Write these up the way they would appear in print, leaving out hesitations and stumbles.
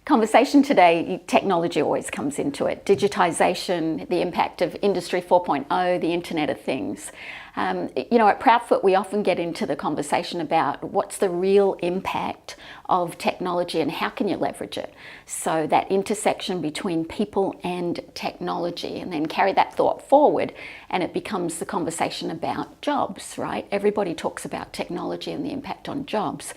Conversation today, technology always comes into it. Digitization, the impact of Industry 4.0, the Internet of Things. At Proudfoot, we often get into the conversation about what's the real impact of technology and how can you leverage it. So that intersection between people and technology, and then carry that thought forward, and it becomes the conversation about jobs, right? Everybody talks about technology and the impact on jobs.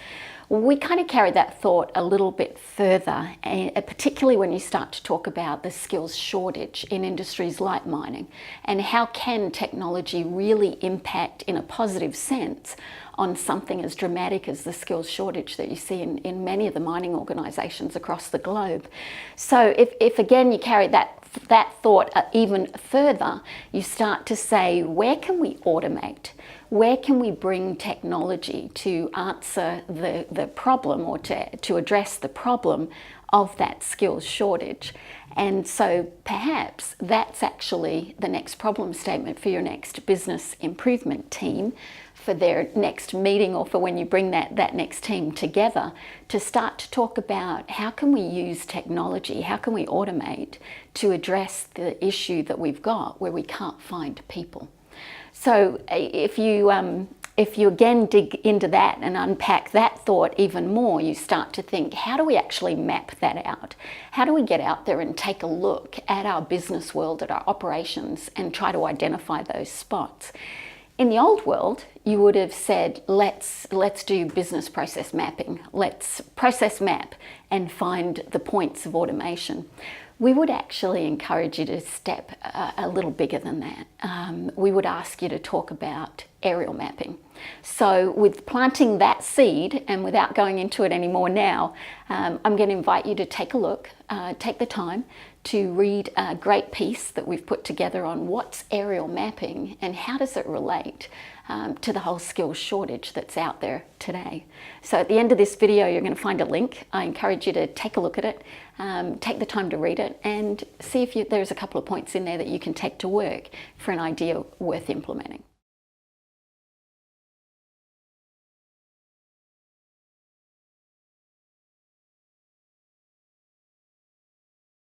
We kind of carry that thought a little bit further, particularly when you start to talk about the skills shortage in industries like mining, and how can technology really impact in a positive sense on something as dramatic as the skills shortage that you see in many of the mining organisations across the globe. So if again you carry that thought even further, you start to say, where can we automate? Where can we bring technology to answer the problem, or to address the problem of that skills shortage? And so perhaps that's actually the next problem statement for your next business improvement team, for their next meeting, or for when you bring that next team together, to start to talk about how can we use technology, how can we automate to address the issue that we've got where we can't find people. So if you again dig into that and unpack that thought even more, you start to think, how do we actually map that out? How do we get out there and take a look at our business world, at our operations, and try to identify those spots? In the old world, you would have said, let's do business process mapping. Let's process map and find the points of automation. We would actually encourage you to step a little bigger than that. We would ask you to talk about aerial mapping. So with planting that seed, and without going into it anymore now, I'm going to invite you to take a look, take the time to read a great piece that we've put together on what's aerial mapping and how does it relate to the whole skills shortage that's out there today. So at the end of this video, you're going to find a link. I encourage you to take a look at it, take the time to read it, and see if there's a couple of points in there that you can take to work for an idea worth implementing.